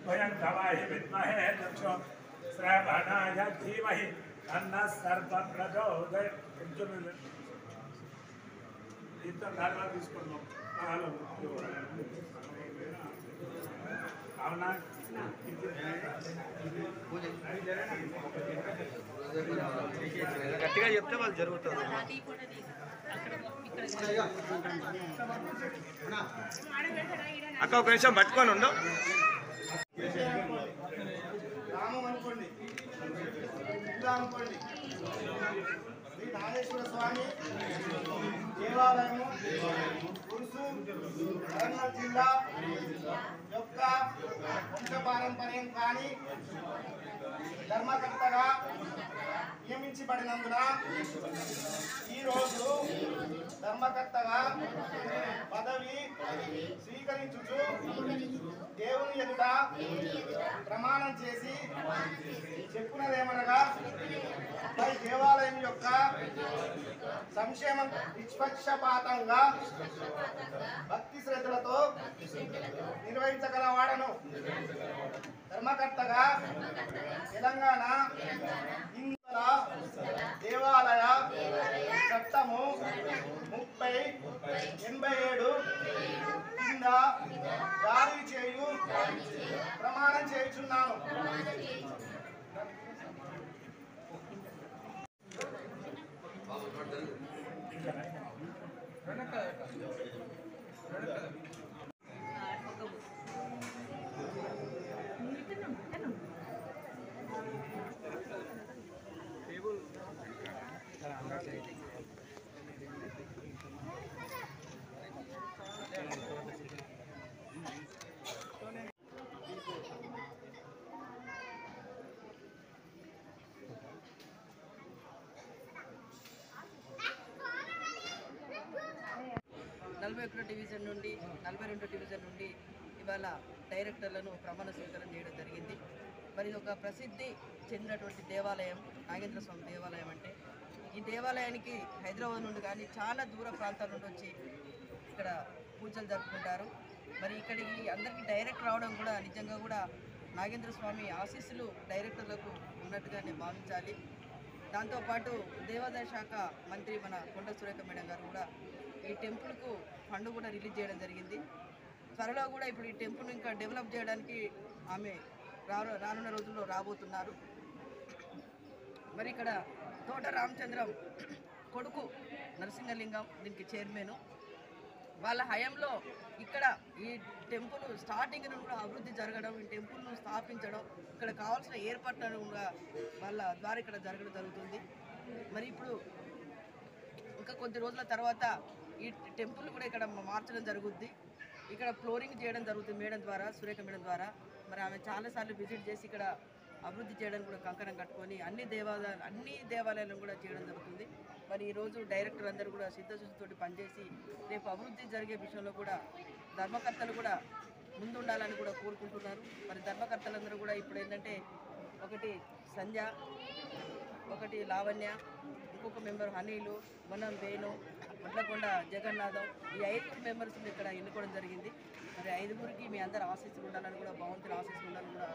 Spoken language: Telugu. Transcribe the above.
भयंकवाहि विद्महे दक्षो श्रवणाय धीमहि तन्नः सर्वः प्रचोदयात्। ఇంత ధారణ తీసుకున్నాం అవునా గట్టిగా చెప్తే వాళ్ళు జరుగుతుంది. అక్క ఒక నిమిషం పట్టుకొని ఉండు. రామం అనుకోండి, అనుకోండి. శ్రీ నాగేశ్వర స్వామి దేవాలయము గురుసు వరంగల్ జిల్లా యొక్క వంశపారంపర్యం కానీ ధర్మకర్తగా నియమించబడినందున ఈరోజు ధర్మకర్తగా పదవి స్వీకరించుచు దేవుని ఎదుట ప్రమాణం చేసి చెప్పునదేమనగా పై దేవాలయం యొక్క సంక్షేమం నిష్పక్షపాతంగా భక్తి శ్రద్ధలతో నిర్వహించగలవాడను. ధర్మకర్తగా తెలంగాణ హిందువుల దేవాలయ చట్టము 3087 కింద జారీ చేయు ప్రమాణం చేయుచున్నాను. నలభై 41 డివిజన్ నుండి 42 డివిజన్ నుండి ఇవాళ డైరెక్టర్లను ప్రమాణ స్వీకారం చేయడం జరిగింది. మరి ఇది ఒక ప్రసిద్ధి చెందినటువంటి దేవాలయం నాగేంద్ర స్వామి దేవాలయం. అంటే ఈ దేవాలయానికి హైదరాబాద్ నుండి కానీ చాలా దూర ప్రాంతాల నుండి వచ్చి ఇక్కడ పూజలు జరుపుకుంటారు. మరి ఇక్కడికి అందరికీ డైరెక్ట్ రావడం కూడా నిజంగా కూడా నాగేంద్ర స్వామి ఆశీస్సులు డైరెక్టర్లకు ఉన్నట్టుగానే భావించాలి. దాంతోపాటు దేవాదాయ శాఖ మంత్రి మన కొండ సురేఖ మేడం గారు కూడా ఈ టెంపుల్కు ఫండ్ కూడా రిలీజ్ చేయడం జరిగింది. త్వరలో కూడా ఇప్పుడు ఈ టెంపుల్ ఇంకా డెవలప్ చేయడానికి ఆమె రానున్న రోజుల్లో రాబోతున్నారు. మరి ఇక్కడ తోట రామచంద్రం కొడుకు నరసింహలింగం దీనికి చైర్మన్. వాళ్ళ హయాంలో ఇక్కడ ఈ టెంపుల్ స్టార్టింగ్ నుండి కూడా అభివృద్ధి జరగడం, ఈ టెంపుల్ను స్థాపించడం, ఇక్కడ కావాల్సిన ఏర్పాట్లను కూడా వాళ్ళ ద్వారా ఇక్కడ జరగడం జరుగుతుంది. మరి ఇప్పుడు ఇంకా కొద్ది రోజుల తర్వాత ఈ టెంపుల్ కూడా ఇక్కడ మార్చడం జరుగుద్ది. ఇక్కడ ఫ్లోరింగ్ చేయడం జరుగుతుంది మేడం ద్వారా, సురేఖ మేడం ద్వారా. మరి ఆమె చాలాసార్లు విజిట్ చేసి ఇక్కడ అభివృద్ధి చేయడానికి కూడా కంకణం కట్టుకొని అన్ని దేవాలయాలను కూడా చేయడం జరుగుతుంది. మరి ఈరోజు డైరెక్టర్ అందరూ కూడా సిద్ధశుద్ధితోటి పనిచేసి రేపు అభివృద్ధి జరిగే విషయంలో కూడా ధర్మకర్తలు కూడా ముందుండాలని కూడా కోరుకుంటున్నారు. మరి ధర్మకర్తలందరూ కూడా ఇప్పుడు ఏంటంటే ఒకటి సంధ్య, ఒకటి లావణ్య, ఇంకొక మెంబర్ హనీలు, మనం వేణు, వడ్లకొండ జగన్నాథం, ఈ 5 మెంబర్స్ ఇక్కడ ఎన్నుకోవడం జరిగింది. మరి 5గురికి మీ అందరు ఆశీస్సులు ఉండాలని కూడా భగవంతుని ఆశీస్సులు ఉండాలని కూడా